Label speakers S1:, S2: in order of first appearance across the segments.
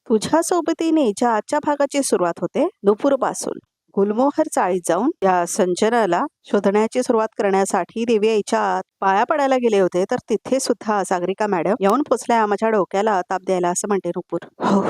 S1: तुझ्या सोबतीने ज्या आजच्या भागाची सुरुवात होते नुपूरपासून गुलमोहर चाळीत जाऊन त्या संजनाला शोधण्याची सुरुवात करण्यासाठी देवी आईच्या आत पाया पडायला गेले होते, तर तिथे सुद्धा सागरिका मॅडम येऊन पोचल्या. माझ्या डोक्याला ताप द्यायला असं म्हणते नुपूर. हो,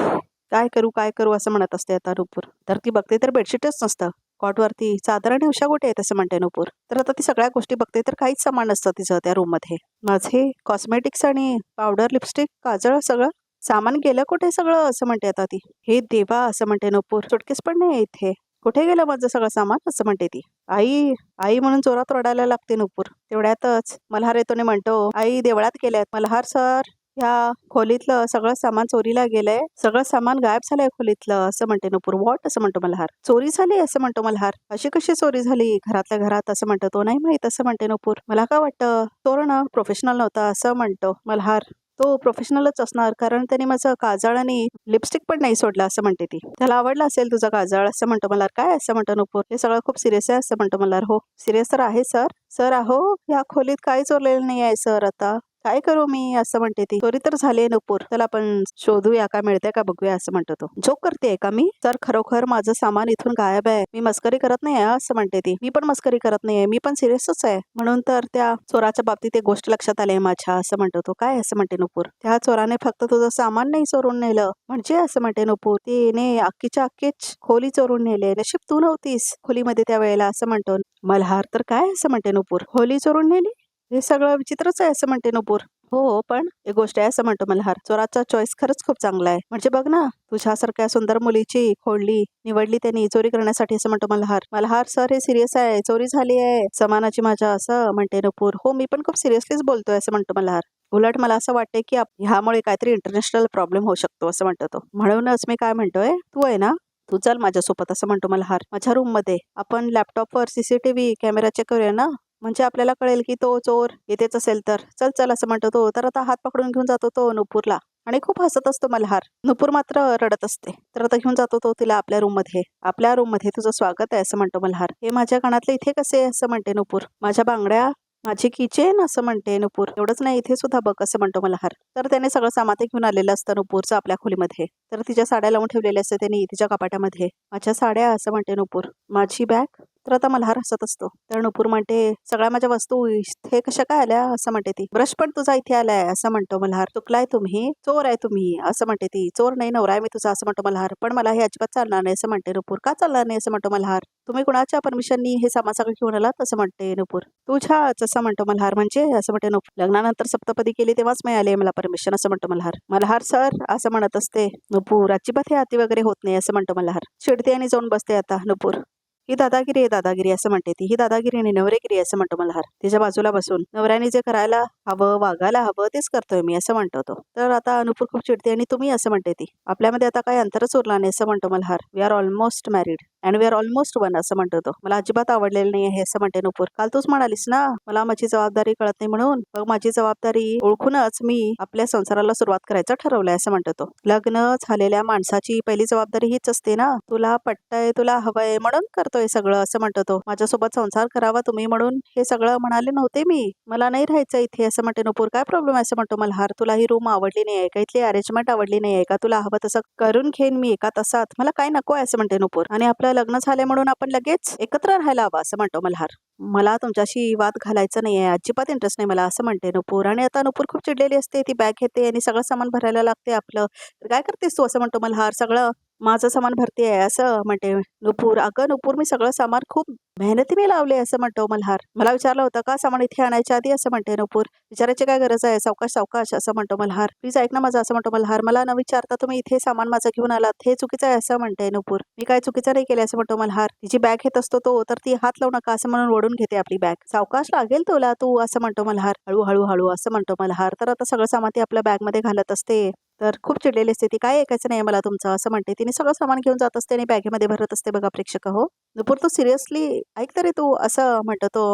S1: काय करू असं म्हणत असते आता नुपूर. तर ती बघते तर बेडशीटच नसतं कॉटवरती, चादर आणि उषा कुठे आहेत असं म्हणते नुपूर. तर आता ती सगळ्या गोष्टी बघते तर काहीच सामान नसतं तिचं त्या रूम मध्ये. माझे कॉस्मेटिक्स आणि पावडर, लिपस्टिक, काजळ सगळं सामान गेलं कुठे सगळं असं म्हणते आता ती. हे देवा असं म्हणते नुपूर. सुटकेस पण नाही इथे, कुठे गेलं माझं सगळं सामान असं म्हणते ती. आई आई म्हणून जोरात रडायला लागते नुपूर. तेवढ्यातच मल्हार येतो आणि म्हणतो, आई देवळात गेल्यात. मल्हार सर, ह्या खोलीतलं सगळं सामान चोरीला गेलंय, सगळं सामान गायब झालंय खोलीतलं असं म्हणते नुपूर. वॉट असं म्हणतो मल्हार. चोरी झाली असं म्हणतो मल्हार. अशी कशी चोरी झाली घरातल्या घरात असं म्हणतो तो. नाही माहित असं म्हणते नुपूर. मला काय वाटतं चोर ना प्रोफेशनल नव्हता असं म्हणतो मल्हार. तो प्रोफेशनलच असणार, कारण त्याने माझं काजळ आणि लिपस्टिक पण नाही सोडलं असं म्हणते ती. त्याला आवडलं असेल तुझं काजळ असं म्हणतो मल्हार. काय असं म्हणतो नुपूर. हे सगळं खूप सिरियस आहे असं म्हणतो मल्हार. हो सिरियस तर आहे सर. सर अहो, या खोलीत काही चोरलेलं नाही आहे सर. आता काय करू मी असं म्हणते ती. चोरी तर झाली नुपूर, त्याला आपण शोधूया, का मिळते का बघूया असं म्हणतो तो. जोक करते का मी? सर खरोखर माझं सामान इथून गायब आहे, मी मस्करी करत नाही असं म्हणते ती. मी पण मस्करी करत नाहीये, मी पण सिरियसच आहे. म्हणून तर त्या चोराच्या बाबतीत एक गोष्ट लक्षात आली माझ्या असं म्हणतो तो. काय असं म्हणते नुपूर. त्या चोराने फक्त तुझं सामान नाही चोरून नेलं म्हणजे असं म्हणते नुपूर. तिने अख्खीच्या अख्खीच खोली चोरून नेले. नशीब तू नव्हतीस खोलीमध्ये त्या वेळेला असं म्हणतो मल्हार. तर काय असं म्हणते नुपूर. खोली चोरून नेली हे सगळं विचित्रच आहे असं म्हणते नुपूर. हो पण एक गोष्ट आहे असं म्हणतो मल्हार. चोराचा चॉईस खरंच खूप चांगला आहे. म्हणजे बघ ना, तुझ्यासारख्या सुंदर मुलीची खोडली निवडली त्यांनी चोरी करण्यासाठी असं म्हणतो मल्हार. मल्हार सर हे सिरियस आहे, चोरी झाली आहे समानाची माझ्या असं म्हणते नुपूर. हो मी पण खूप सिरियसलीच बोलतोय असं म्हणतो मल्हार. उलट मला असं वाटतंय की ह्यामुळे काहीतरी इंटरनॅशनल प्रॉब्लेम होऊ शकतो असं म्हणतो तो. म्हणूनच मी काय म्हणतोय, तू आहे ना, तू चल माझ्यासोबत असं म्हणतो मल्हार. माझ्या रूम मध्ये आपण लॅपटॉपवर सीसीटीव्ही कॅमेरा चेक करूया ना, म्हणजे आपल्याला कळेल की तो चोर येतेच असेल तर. चल चल असं म्हणतो तो. तर आता हात पकडून घेऊन जातो तो नुपूरला आणि खूप हसत असतो मल्हार. नुपूर मात्र रडत असते. तर आता घेऊन जातो तो तिला आपल्या रूम मध्ये. आपल्या रूम मध्ये तुझं स्वागत आहे असं म्हणतो मल्हार. हे माझ्या कानातले इथे कसे असं म्हणते नुपूर. माझ्या बांगड्या, माझी किचेन असं म्हणते नुपूर. एवढंच नाही इथे सुद्धा बघ असं म्हणतो मल्हार. तर त्याने सगळं सामान घेऊन आलेलं असतं नुपूरचं आपल्या खोलीमध्ये. तर तिच्या साड्या लावून ठेवलेल्या असते त्यांनी तिच्या कपाटामध्ये. माझ्या साड्या असं म्हणते नुपूर. माझी बॅग. तर आता मल्हार हसत असतो. तर नुपूर म्हणते, सगळ्या माझ्या वस्तू इथे कशा काय आल्या असं म्हणते ती. ब्रश पण तुझा इथे आलाय असं म्हणतो मल्हार. चुकलाय तुम्ही, चोर आहे तुम्ही असं म्हणते ती. चोर नाही, नवरा आहे मी तुझा असं म्हणतो मल्हार. पण मला हे अजिबात चालणार नाही असं म्हणते नुपूर. का चालणार नाही असं म्हणतो मल्हार. तुम्ही कुणाच्या परमिशननी हे सामान सगळं घेऊन आलात असं म्हणते नुपूर. तुझ्याच असं म्हणतो मल्हार. म्हणजे असं म्हणते नुपूर. लग्नानंतर सप्तपदी केली तेव्हाच मिळाले मला परमिशन असं म्हणतो मल्हार. मल्हार सर असं म्हणत असते नुपूर. अजिबात हे अति वगैरे होत नाही असं म्हणतो मल्हार. चिडते आणि जाऊन बसते आता नुपूर. ही दादागिरी आहे दादागिरी असं म्हणते ती. ही दादागिरी आणि नवरेगिरी असं म्हणतो मल्हार तिच्या बाजूला बसून. नवऱ्याने जे करायला हवं, वागायला हवं तेच करतोय मी असं म्हणतो तो. तर आता अनुपूर खूप चिडते आणि तुम्ही असं म्हणते ती. आपल्यामध्ये आता काही अंतरच उरला नाही असं म्हणतो Malhar. We are almost married and we are almost one असं म्हणतो तो. मला अजिबात आवडलेलं नाही आहे असं म्हणते नुपूर. काल तूच म्हणालीस ना मला माझी जबाबदारी कळत नाही म्हणून. मग माझी जबाबदारी ओळखूनच मी आपल्या संसाराला सुरुवात करायचं ठरवलंय असं म्हणतो तो. लग्न झालेल्या माणसाची पहिली जबाबदारी हीच असते ना, तुला पटतंय, तुला हवंय म्हणून करतोय सगळं असं म्हणतो तो. माझ्यासोबत संसार करावा तुम्ही म्हणून हे सगळं म्हणाले नव्हते मी. मला नाही राहायचं इथे असं म्हणते नुपूर. काय प्रॉब्लेम आहे असं म्हणतो मल्हार. तुला ही रूम आवडली नाही आहे का, इथली अरेंजमेंट आवडली नाही आहे का, तुला हवं तसं करून घेईन मी एका तासात, मला काय नको आहे असं म्हणते नुपूर. आणि आपलं लग्न झाले म्हणून आपण लगेच एकत्र राहायला हवं असं म्हणतो मल्हार. मला तुमच्याशी वाद घालायचं नाहीये, अजिबात इंटरेस्ट नाही मला असं म्हणते नुपूर. आणि आता नुपूर खूप चिडलेली असते. ती बॅग घेते आणि सगळं सामान भरायला लागते आपलं. तर काय करतेस तू असं म्हणतो मल्हार. सगळं माझं सामान भरते आहे असं म्हणते नुपूर. अगं नुपूर मी सगळं सामान खूप मेहनतीने लावले असं म्हणतो मल्हार. मला विचारलं होतं का सामान इथे आणायच्या आधी असं म्हणते नुपूर. विचारायची काय गरज आहे, सावकाश सावकाश असं म्हणतो मल्हार. प्लीज ऐक ना माझं असं म्हणतो मल्हार. मला न विचारता तुम्ही इथे सामान माझं घेऊन आलात हे चुकीचं आहे असं म्हणते नुपूर. मी काय चुकीचं नाही केलं असं म्हणतो मल्हार. तिची बॅग घेत असतो तो, तर ती हात लावू नका असं म्हणून ओढून घेते आपली बॅग. सावकाश लागेल तुला तू असं म्हणतो मल्हार. हळू हळू हळू असं म्हणतो मल्हार. तर आता सगळं सामान ती आपल्या बॅग मध्ये घालत असते. तर खूप चिडलेली असते ती. काय ऐकायचं नाही मला तुमचं असं म्हणते. तिने सगळं सामान घेऊन जात असते आणि बॅगेमध्ये भरत असते बघा प्रेक्षक हो. नुपूर तू सिरियसली ऐक तरी तू असं म्हणतो तो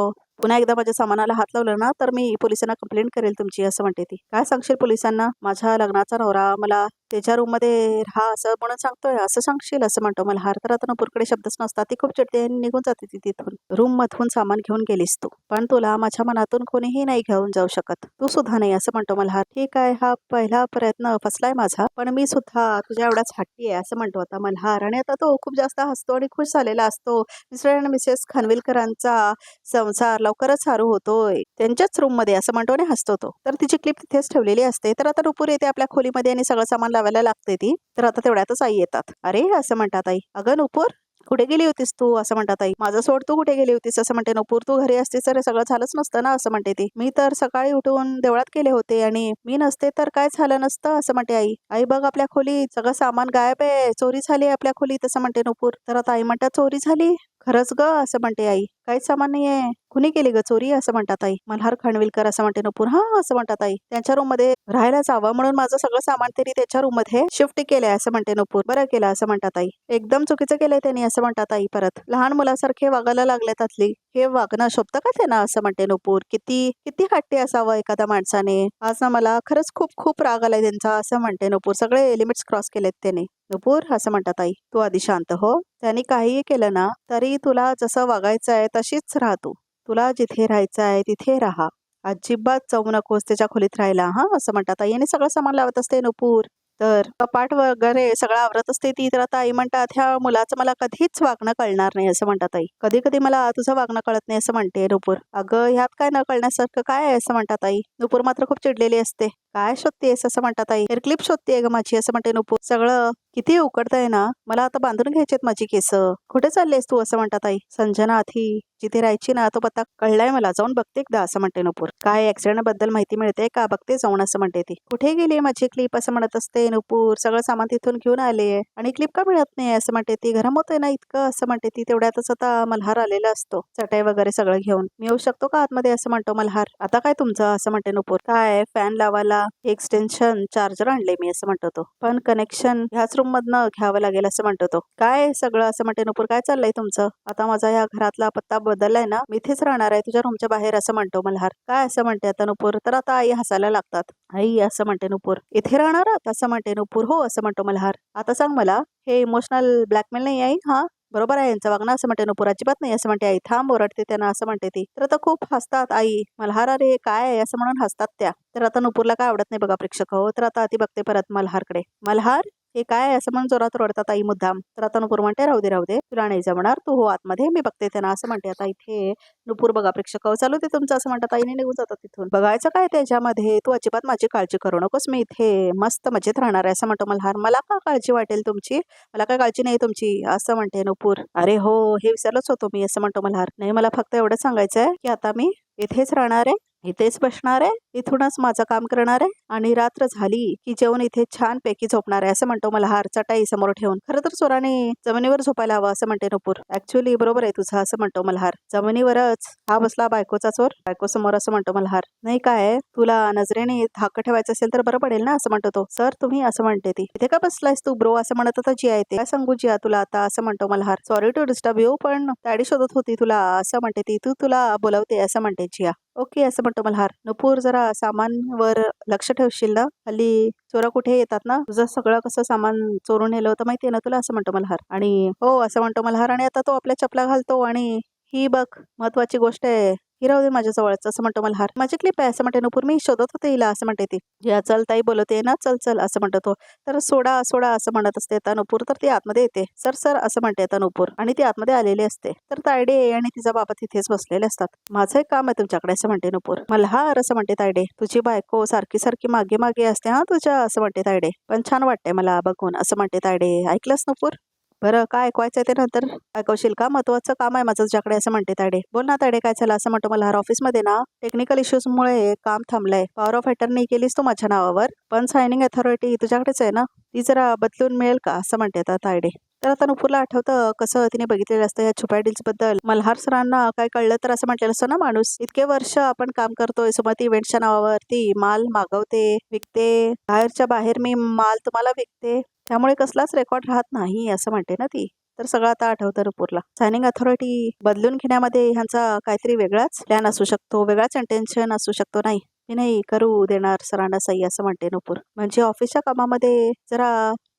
S1: पुन्हा एकदा माझ्या सामानाला हात लावलं ना तर मी पोलिसांना कंप्लेंट करेल तुमची, असं म्हणते ती. काय सांगशील पोलिसांना? माझ्या लग्नाचा नवरा मला त्याच्या रूम मध्ये राहा असं म्हणून सांगतोय, असं सांगशील, असं म्हणतो मल्हार. तर आता नुपूरकडे शब्दच नसतात. ती खूप चिडते आणि निघून जाते ती तिथून. रूम मधून सामान घेऊन गेलीस तू, पण तुला माझ्या मनातून कोणीही नाही घेऊन जाऊ शकत, तू सुद्धा नाही, असं म्हणतो मल्हार. ठीक आहे, हा पहिला प्रयत्न फसलाय माझा, पण मी सुद्धा तुझ्या एवढाच हट्टी आहे, असं म्हणतो आता मल्हार. आणि आता तो खूप जास्त हसतो आणि खुश झालेला असतो. मिस्टर आणि मिसेस खानविलकरांचा संसार लवकरच चालू होतोय त्यांच्याच रूम मध्ये, असं म्हणतो आणि हसतो तो. तर तिची क्लिप तिथेच ठेवलेली असते. तर आता नुपूर येते आपल्या खोलीमध्ये आणि सगळं सामान लावायला लागते ती. तर आता तेवढ्यातच आई येतात. अरे, असं म्हणतात आई. अगं नुपूर, कुठे गेली होतीस तू, असं म्हणतात आई. माझं सोड, तू कुठे गेली होतीस, असं म्हणते नुपूर. तू घरी असतीस तर हे सगळं झालंच नसतं ना, असं म्हणते ती. मी तर सकाळी उठून देवळात गेले होते आणि मी नसते तर काय झालं नसतं, असं म्हणते आई. आई बघ, आपल्या खोलीत सगळं सामान गायब आहे, चोरी झाली आपल्या खोलीत, असं म्हणते नुपूर. तर आता आई म्हणतात, चोरी झाली? खरंच ग, असं म्हणते आई. काहीच सामान नाहीये. कुणी केली ग चोरी, असं म्हणतात आई. मल्हार खानविलकर, असं म्हणते नुपूर. हा, असं म्हणतात आई. त्यांच्या रूम मध्ये राहायला जावं म्हणून माझं सगळं सामान तरी त्याच्या रूम मध्ये शिफ्ट केलंय, असं म्हणते नुपूर. बरं केलं, असं म्हणतात आई. एकदम चुकीचं केलंय त्यांनी, असं म्हणतात आई परत. लहान मुलासारखे वागायला लागलेत असली, हे वागणं शोभतं का त्यांना, असं म्हणते नुपूर. किती किती हट्टी असावं एखाद्या माणसाने. आज ना मला खरंच खूप खूप राग आलाय त्यांचा, असं म्हणते नुपूर. सगळे लिमिट्स क्रॉस केलेत त्याने. नुपूर, असं म्हणतात आई. तू आधी शांत हो. त्यांनी काहीही केलं ना तरी तुला जसं वागायचं आहे तशीच राहा तू. तुला जिथे राहायचं आहे तिथे राहा. अजिबात जाऊ नकोस त्याच्या खोलीत राहायला, हा, असं म्हणतात आई. आणि सगळं सामान लावत असते नुपूर. तर कपाट वगैरे सगळं आवरत असते ती. तर आता आई म्हणतात, ह्या मुलाचं मला कधीच वागणं कळणार नाही, असं म्हणतात आई. कधी कधी मला तुझं वागणं कळत नाही, असं म्हणते नुपूर. अगं, ह्यात काय न कळण्यासारखं काय आहे, असं म्हणतात आई. नुपूर मात्र खूप चिडलेली असते. काय शोधतेस, असं म्हणतात आई. हेअर क्लिप शोधतेय ग माझी, असं म्हणते नुपूर. सगळं किती उकडतंय ना, मला आता बांधून घ्यायचेत माझी केस. कुठे चाललेस तू, असं म्हणतात आई. संजना आधी जिथे राहायची ना तो पत्ता कळलाय मला, जाऊन बघते एकदा, असं म्हणते नुपूर. काय ऍक्सिडेंट बद्दल माहिती मिळते का, बघते जाऊन, असं म्हणते ती. कुठे गेली माझी क्लिप, असं म्हणत असते नुपूर. सगळं सामान तिथून घेऊन आले आणि क्लिप का मिळत नाही, असं म्हणते ती. गरम होतंय ना इतकं, असं म्हणते ती. तेवढ्यातच आता मल्हार आलेला असतो चटई वगैरे सगळं घेऊन. मी येऊ शकतो का आतमध्ये, असं म्हणतो मल्हार. आता काय तुमचं, असं म्हणते नुपूर. काय फॅन लावायला एक्सटेन्शन चार्जर आणले मी, असं म्हणतो तो. पण कनेक्शन ह्याच रूम मधनं घ्यावं लागेल, असं म्हणतो तो. काय सगळं, असं म्हणते नुपूर. काय चाललंय तुमचं? आता माझा या घरातला पत्ता बदललाय ना, मी इथेच राहणार आहे तुझ्या रूमच्या बाहेर, असं म्हणतो मल्हार. काय, असं म्हणते आता नुपूर. तर आता आई हसायला लागतात. आई, असं म्हणते नुपूर. इथे राहणार आहात, असं म्हणते नुपूर. हो, असं म्हणतो मल्हार. आता सांग मला, हे इमोशनल ब्लॅकमेल नाही आहे? हा, बरोबर आहे यांचं वागणं, असं म्हणते नुपूर. अजिबात नाही, असं म्हणते आई. थांब, ओरडते त्यांना, असं म्हणते ती. तर आता खूप हसतात आई. मल्हार, अरे काय आहे, असं म्हणून हसतात त्या. तर आता नुपूरला काय आवडत नाही बघा प्रेक्षक हो. तर आता ती बघते परत मल्हारकडे. मल्हार, हे काय आहे, असं म्हणून जोरात रडतात आई मुद्दाम. तर आता नुपूर म्हणते, राहू दे राहू दे, तुला नाही जमणार, तू हो आतमध्ये, मी बघते त्यांना, असं म्हणते आता इथे नुपूर. बघा प्रेक्षक, चालू ते तुमचं, असं म्हणतात आईने. निघून जातात तिथून. बघायचं काय त्याच्यामध्ये, तू अजिबात माझी काळजी करू नकोस, मी इथे मस्त मजेत राहणार आहे, असं म्हणतो मल्हार. मला का काळजी वाटेल तुमची, मला काय काळजी नाही तुमची, असं म्हणते नुपूर. अरे हो, हे विसरलोच होतो मी, असं म्हणतो मल्हार. नाही, मला फक्त एवढं सांगायचं आहे की आता मी इथेच राहणार आहे, इथेच बसणार आहे, इथूनच माझं काम करणार आहे आणि रात्र झाली की जेवण इथे छान पैकी झोपणार आहे, असं म्हणतो मल्हार चटाई समोर ठेवून. खरं तर चोराने जमिनीवर झोपायला हवं, असं म्हणते नुपूर. ऍक्च्युअली बरोबर आहे तुझं, असं म्हणतो मल्हार. जमिनीवरच हा बसला बायकोचा चोर बायको समोर, असं म्हणतो मल्हार. नाही, काय तुला नजरेने धाक ठेवायचं असेल तर बरं पडेल ना, असं म्हणतो तो. सर तुम्ही, असं म्हणते ती. इथे का बसलायस तू ब्रो, असं म्हणत होता जिया येते. काय सांगू जिया तुला आता, असं म्हणतो Malhar. Sorry to disturb you, पण ताडी शोधत होती तुला, असं म्हणते ती. तू तुला बोलवते, असं म्हणते जिया. ओके, असं म्हणतो मल्हार. नुपूर, जरा सामानवर लक्ष ठेवशील ना, हल्ली चोरा कुठे येतात ना, तुझं सगळं कसं सामान चोरून नेलं होतं माहितीये ना तुला, असं म्हणतो मल्हार. आणि हो, असं म्हणतो मल्हार. आणि आता तो आपल्या चपला घालतो आणि ही बघ महत्वाची गोष्ट आहे, ही राहू दे माझ्या जवळच, असं म्हणतो मल्हार. माझी क्लिप आहे, असं म्हणते नुपूर. मी शोधत होते हिला, असं म्हणते ती. या चल ताई बोलवते ना, चल चल, असं म्हणतो तो. तर सोडा सोडा, असं म्हणत असते आता नुपूर. तर ती आतमध्ये येते. सर सर, असं म्हणते आता नुपूर. आणि ती आतमध्ये आलेली असते. तर तायडे आणि तिचा बाबा तिथेच बसलेले असतात. माझं एक काम आहे तुमच्याकडे, असं म्हणते नुपूर. मल्हार, असं म्हणते तायडे. तुझी बायको सारखी सारखी मागे मागे असते हा तुझ्या, असं म्हणते तायडे. पण छान वाटते मला बघून, असं म्हणते तायडे. ऐकलंस नुपूर? बरं, काय ऐकवायचंय ते नंतर ऐकवशील का, महत्वाचं काम आहे माझं तुझ्याकडे, असं म्हणते तायडे. बोल ना तायडे, काय झालं, असं म्हणतो मल्हार. ऑफिसमध्ये ना टेक्निकल इश्यूजमुळे काम थांबलंय. पॉवर ऑफ अटर्नी केलीस तू माझ्या नावावर, पण सायनिंग अथॉरिटी तुझ्याकडेच आहे ना, ती जरा बदलून मिळेल का, असं म्हणते आता तायडे. तर आता नुपूरला आठवतं कसं तिने बघितलेलं असतं या छुप्या डील्स बद्दल. मल्हार सरांना काय कळलं तर असं म्हटलेलं असतं ना, माणूस इतके वर्ष आपण काम करतोय सुमती इव्हेंट्सच्या नावावरती, माल मागवते, विकते, बाहेरच्या बाहेर मी माल तुम्हाला विकते, त्यामुळे कसलाच रेकॉर्ड राहत नाही, असं म्हणते ना ती. तर सगळं आता आठवतं नुपूरला. सायनिंग अथॉरिटी बदलून घेण्यामध्ये ह्यांचा काहीतरी वेगळाच प्लॅन असू शकतो, वेगळाच इंटेन्शन असू शकतो. नाही मी नाही करू देणार सरांना सही, असं म्हणते नुपूर. म्हणजे ऑफिसच्या कामामध्ये जरा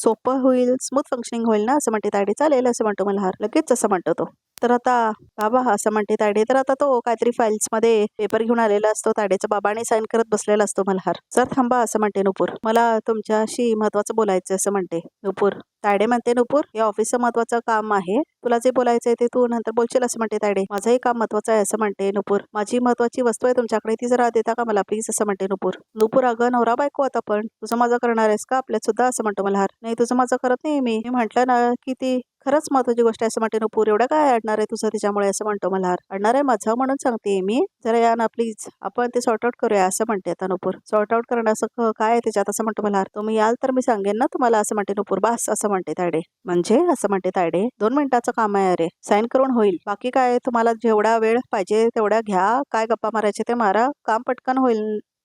S1: सोपं होईल, स्मूथ फंक्शनिंग होईल ना, असं म्हणते तायडे. चालेल असं म्हणतो मल्हार, लगेच असं म्हणतो तो. तर आता बाबा असं म्हणते तायडे. तर आता तो काहीतरी फाईल्स मध्ये पेपर घेऊन आलेला असतो तायडेचा बाबा आणि साईन करत बसलेला असतो मल्हार. सर थांबा असं म्हणते नुपूर, मला तुमच्याशी महत्वाचं बोलायचं असं म्हणते नुपूर. तायडे म्हणते नुपूर, हे ऑफिसचं महत्वाचं काम आहे, तुला जे बोलायचंय ते तू नंतर बोलशील असं म्हणते तायडे. माझंही काम महत्वाचं आहे असं म्हणते नुपूर. माझी महत्वाची वस्तू आहे तुमच्याकडे, ती जरा देता का मला प्लीज असं म्हणते नुपूर. नुपूर अगं नवरा बायको आता पण तुझं माझं करणार आहेस का आपल्यात सुद्धा, असं म्हणतो मल्हार. नाही तुझं माझं करत नाही मी म्हंटल ना की ती खरंच महत्वाची गोष्ट आहे असं म्हणते नुपूर. एवढं काय अडणार आहे तुझं तिच्यामुळे असं म्हणतो मल्हार. अडणार आहे माझं म्हणून सांगते मी, जरा या ना प्लीज, आपण ते सॉर्ट आउट करूया असं म्हणते आता नुपूर. सॉर्ट आउट करणं असं काय आहे त्याच्यात असं म्हणतो मल्हार. तुम्ही याल तर मी सांगेन ना तुम्हाला असं म्हणते नुपूर. बास असं म्हणते तायडे. म्हणजे असं म्हणते तायडे, 2 मिनिटाचं काम आहे अरे, साईन करून होईल, बाकी काय तुम्हाला जेवढा वेळ पाहिजे तेवढा घ्या, काय गप्पा मारायचे ते मारा, काम पटकन होईल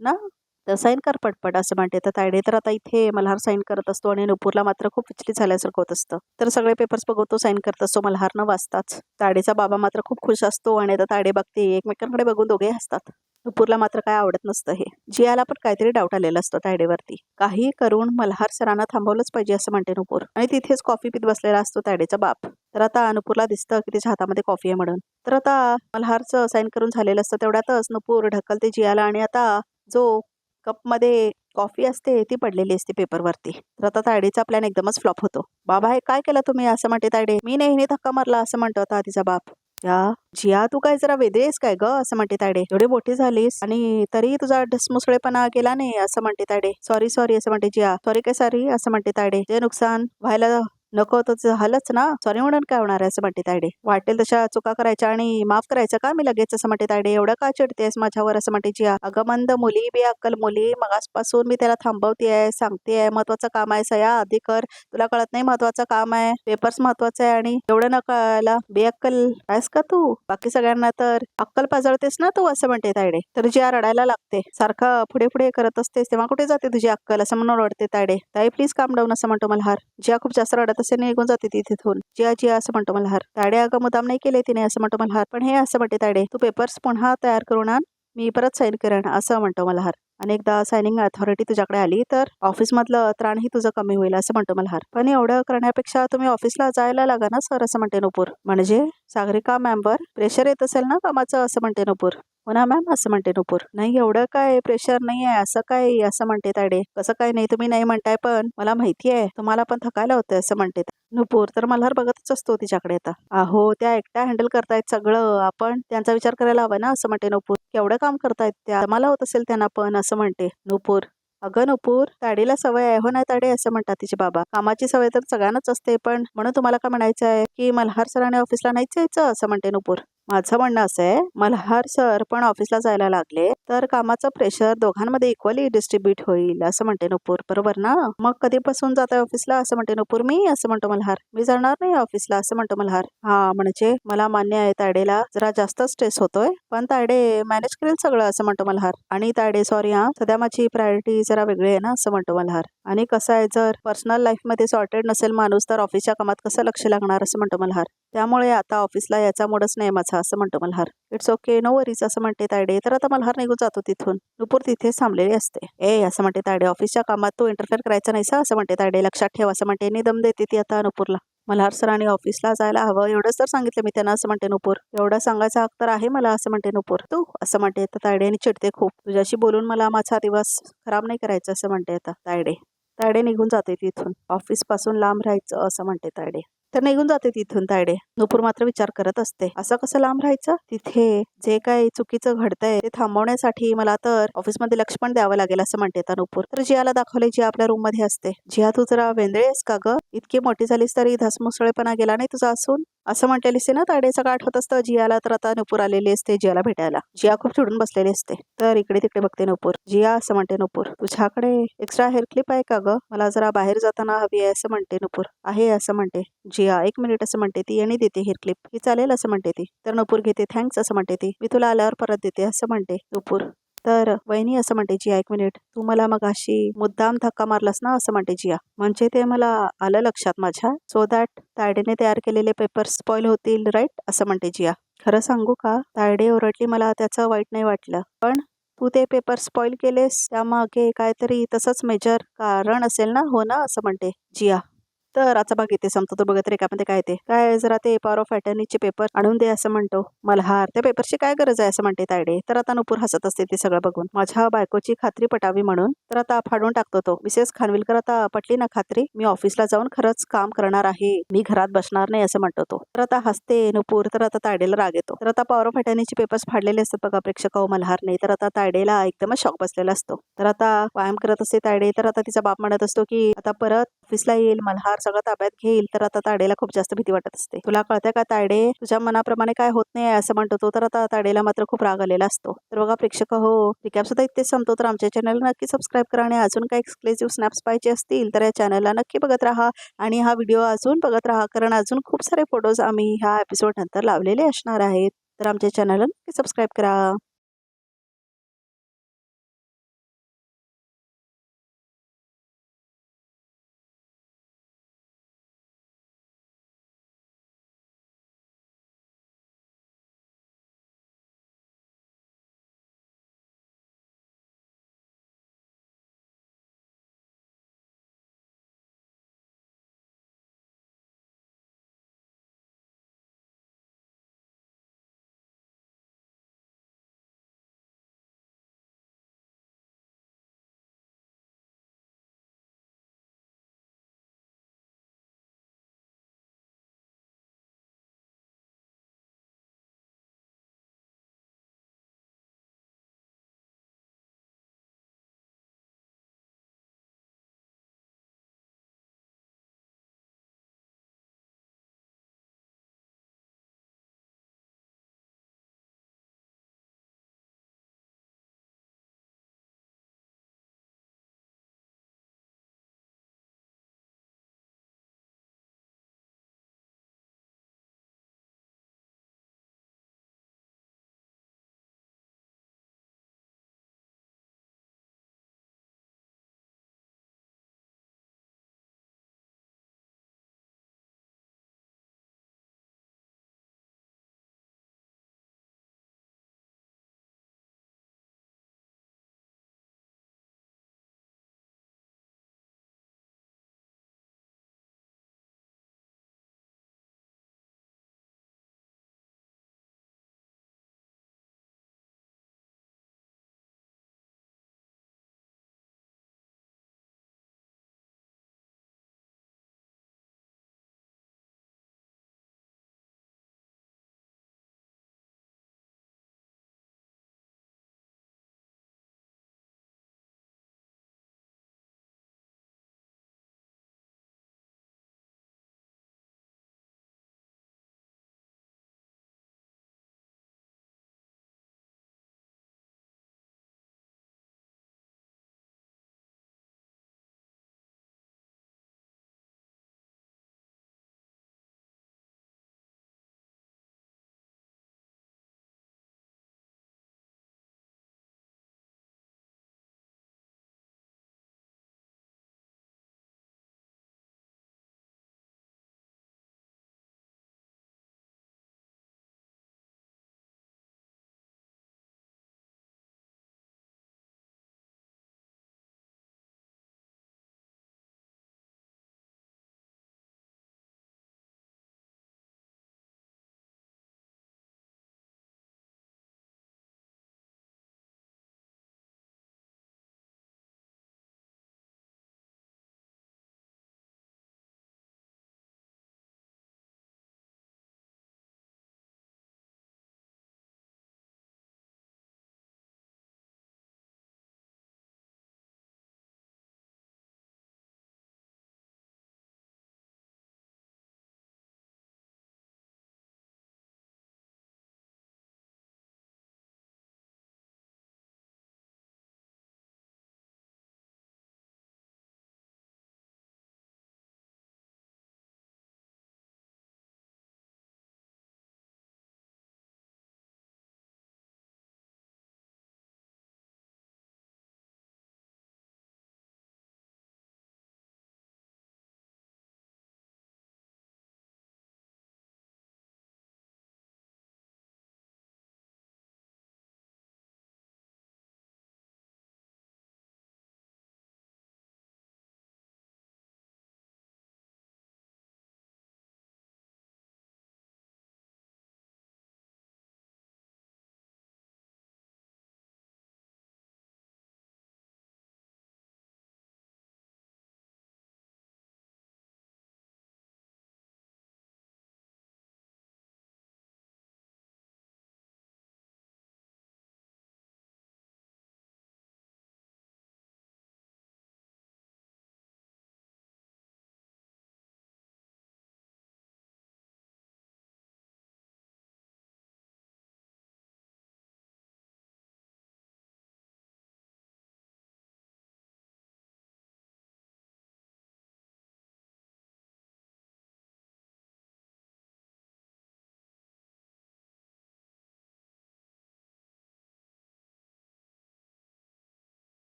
S1: ना, तर साईन कर पटपट असं म्हणते. तर तायडे तर आता इथे मल्हार साईन करत असतो आणि नुपूरला मात्र खूप विचलित झाल्यासारखं होत असतं. तर सगळे पेपर्स बघतो, साईन करत असतो मल्हार न वाचताच. तायडेचा बाबा मात्र खूप खुश असतो आणि आता तायडे बघते, एकमेकांकडे बघून दोघे हसतात. नुपूरला मात्र काय आवडत नसतं हे. जियाला पण काहीतरी डाऊट आलेला असतो तायडेवरती. काही करून मल्हार सरांना थांबवलंच पाहिजे असं म्हणते नुपूर. आणि तिथेच कॉफी पित बसलेला असतो तायडेचा बाप. तर आता नुपूरला दिसतं की त्याच्या हातामध्ये कॉफी आहे म्हणून. तर आता मल्हारचं साईन करून झालेलं असतं, तेवढ्यातच नुपूर ढकलते जियाला आणि आता जो कपमध्ये कॉफी असते ती पडलेली असते पेपरवरती. तर आता तायडेचा प्लॅन एकदमच फ्लॉप होतो. बाबा हे काय केलं तुम्ही असं म्हणते तायडे. मी नाही, हिने धक्का मारला असं म्हणतो आता तिचा बाप. जिया तू काय जरा वेगळी आहेस काय ग असं म्हणते तायडे. एवढी मोठी झालीस आणि तरी तुझा ढसमुसळेपणा गेला नाही असं म्हणते तायडे. सॉरी सॉरी असं म्हणते जिया. सॉरी काय सॉरी असं म्हणते तायडे. जे नुकसान व्हायला नको तर झालंच ना, सॉरी म्हणून काय होणार आहे असं म्हणते तायडे. वाटेल तशा चुका करायच्या आणि माफ करायचं का मी लगेच असं म्हणते तायडे. एवढं का चिडतेस माझ्यावर असं म्हणते जिया. अगं मंद मुली बे अक्कल मुली, मगासपासून मी त्याला थांबवतेय, सांगतेय महत्वाचं काम आहे सया आधी कर, तुला कळत नाही महत्वाचं काम आहे, पेपर्स महत्वाचं आहे आणि एवढं न कळायला बेअक्कल आहेस का तू, बाकी सगळ्यांना तर अक्कल पाजळतेस ना तू असं म्हणते तायडे. तर जिया रडायला लागते. सारखं पुढे पुढे करत असतेस तेव्हा कुठे जाते तुझी अक्कल असं म्हणून रडते तायडे. ताई प्लीज काम डाऊन असं म्हणतो मल्हार. जिया खूप जास्त रडत असे निघून जाते ती तिथून. जिया जिया असं म्हणतो मल्हार. तायडे अगं मुदाम नाही केले तिने असं म्हणतो मल्हार. पण हे असं म्हणते तायडे, तू पेपर्स पुन्हा तयार करून आण, मी परत साईन करेन असं म्हणतो मल्हार. अनेकदा सायनिंग अथॉरिटी तुझ्याकडे आली तर ऑफिस मधलं त्राणही तुझं कमी होईल असं म्हणतो मल्हार. पण एवढं करण्यापेक्षा तुम्ही ऑफिसला जायला लागा ना सर असं म्हणते नुपूर. म्हणजे सागरिका मॅमवर प्रेशर येत असेल ना कामाचं असं म्हणते नुपूर. हो ना मॅम असं म्हणते नुपूर. नाही एवढं काय प्रेशर नाही आहे असं काय असं म्हणते तायडे. कसं काय नाही तुम्ही नाही म्हणताय पण मला माहिती आहे तुम्हाला पण थकायला होतं असं म्हणते नुपूर. तर मल्हार बघतच असतो तिच्याकडे आता. अहो त्या एकट्या हँडल करतायत सगळं, आपण त्यांचा विचार करायला हवा ना असं म्हणते नुपूर. केवढं काम करतायत त्या, मला होत असेल त्यांना पण असं म्हणते नुपूर. अगं नुपूर तायडेला सवय आहे हो ना तायडे असं म्हणतात तिचे बाबा. कामाची सवय तर सगळ्यांनाच असते, पण म्हणून तुम्हाला काय म्हणायचं आहे की मल्हार सरांनी ऑफिसला नाहीच यायचं असं म्हणते नुपूर. माझं म्हणणं असं आहे, मल्हार सर पण ऑफिसला जायला लागले तर कामाचं प्रेशर दोघांमध्ये इक्वली डिस्ट्रीब्यूट होईल असं म्हणते नुपूर. बरोबर ना, मग कधीपासून जात आहे ऑफिसला असं म्हणते नुपूर. मी असं म्हणतो मल्हार. मी जाणार नाही ऑफिसला असं म्हणतो मल्हार. हा म्हणजे मला मान्य आहे तायडेला जरा जास्त स्ट्रेस होतोय, पण तायडे मॅनेज करेल सगळं असं म्हणतो मल्हार. आणि तायडे सॉरी हा, सध्या माझी प्रायोरिटी जरा वेगळी आहे ना असं म्हणतो मल्हार. आणि कसं आहे, जर पर्सनल लाईफ मध्ये सॉर्टेड नसेल माणूस तर ऑफिसच्या कामात कसं लक्ष लागणार असं म्हणतो मल्हार. त्यामुळे आता ऑफिसला याचा मूडच नाही माझा असं म्हणतो Malhar. It's okay no worries असं म्हणते तायडे. तर आता मल्हार निघून जातो तिथून. नुपूर तिथेच थांबलेली असते. ए असं म्हणते तायडे, ऑफिसच्या कामात तू इंटरफेअर करायचं नाहीस असं म्हणते तायडे. लक्षात ठेव असं म्हणते. निदम देते ती आता नुपूरला. मल्हार सरांनी ऑफिसला जायला हवं एवढंच तर सांगितलं मी त्यांना असं म्हणते नुपूर. एवढा सांगायचा हक्क तर आहे मला असं म्हणते नुपूर. तू असं म्हणते. तर तायडे आणि चिडते खूप. तुझ्याशी बोलून मला माझा दिवस खराब नाही करायचा असं म्हणते आता तायडे. तायडे निघून जाते तिथून. ऑफिस पासून लांब राहायचं असं म्हणते तायडे. तर निघून जाते तिथून तायडे. नुपूर मात्र विचार करत असते, असं कसं लांब राहायचं, तिथे जे काही चुकीचं घडतंय ते थांबवण्यासाठी मला तर ऑफिसमध्ये लक्ष पण द्यावं लागेल असं म्हणते आता नुपूर. तर जियाला दाखवले, जिया आपल्या रूम मध्ये असते. जिया तू जरा वेंदळे आहेस का ग, इतकी मोठी झालीस तरी धसमुसळेपणा गेला नाही तुझा असून असं म्हटलेलीस ना तायडे. सगळं आठवत असतं जियाला. तर आता नुपूर आलेली असते जियाला भेटायला. जिया खूप चिडून बसलेली असते. तर इकडे तिकडे बघते नुपूर. जिया असं म्हणते नुपूर, तुझ्याकडे एक्स्ट्रा हेअर क्लिप आहे का ग, मला जरा बाहेर जाताना हवी आहे असं म्हणते नुपूर. आहे असं म्हणते जिया. 1 मिनिट असं म्हणते ती आणि देते हेअर क्लिप. ही चालेल असं म्हणते ती. तर नुपूर घेते. थँक्स असं म्हणते ती. मी तुला आल्यावर परत देते असं म्हणते नुपूर. तर वहिनी असं म्हणते जिया, एक मिनिट, तू मला मगाशी मुद्दाम धक्का मारलास ना, असं म्हणते जिया. म्हणजे ते मला आलं लक्षात माझ्या, सो दॅट तायडेने तयार केलेले पेपर स्पॉइल होतील, राईट, असं म्हणते जिया. खरं सांगू का, तायडे ओरडली. मला त्याचं वाईट नाही वाटलं, पण तू ते पेपर स्पॉइल केलेस त्यामागे काहीतरी तसंच मेजर कारण असेल ना, हो ना, असं म्हणते जिया. तर आजचा भाग इथे संपतो. तो बघत रे का म्हणते काय ते काय, जरा ते पॉवर ऑफ अटर्नीचे पेपर आणून दे, असं म्हणतो मल्हार. त्या पेपरची काय गरज आहे, असं म्हणते तायडे. तर आता नुपूर हसत असते ते सगळं बघून, माझ्या बायकोची खात्री पटावी म्हणून. तर आता फाडून टाकतो तो. मिसेस खानविलकर, आता पटली ना खात्री? मी ऑफिसला जाऊन खरंच काम करणार आहे, मी घरात बसणार नाही, असं म्हणतो तो. तर आता हसते नुपूर. तर आता तायडेला राग येतो. तर आता पॉवर ऑफ अटर्नीचे पेपर्स फाडलेले असतात बघा प्रेक्षक, मल्हार नाही. तर आता तायडेला एकदमच शॉक बसलेला असतो. तर आता व्यायाम करत असते तायडे. तर आता तिचा बाप म्हणत असतो की आता परत ऑफिसला येईल, मल्हार सगळं ताब्यात घेईल. तर आता तायडेला खूप जास्त भीती वाटत असते. तुला कळतंय का तायडे, तुझ्या मनाप्रमाणे काय होत नाही, असं म्हणतो तो. तर आता तायडेला मात्र खूप राग आलेला असतो. तर बघा प्रेक्षक हो, रिकॅप सुद्धा इथेच संपतो. तर आमच्या चॅनलला नक्की सबस्क्राईब करा आणि अजून काही एक्सक्लुझिव्ह स्नॅप्स पाहिजे असतील तर या चॅनलला नक्की बघत राहा आणि हा व्हिडिओ अजून बघत राहा, कारण अजून खूप सारे फोटोज आम्ही ह्या एपिसोड नंतर लावलेले असणार आहेत. तर आमच्या चॅनलला नक्की सबस्क्राईब करा.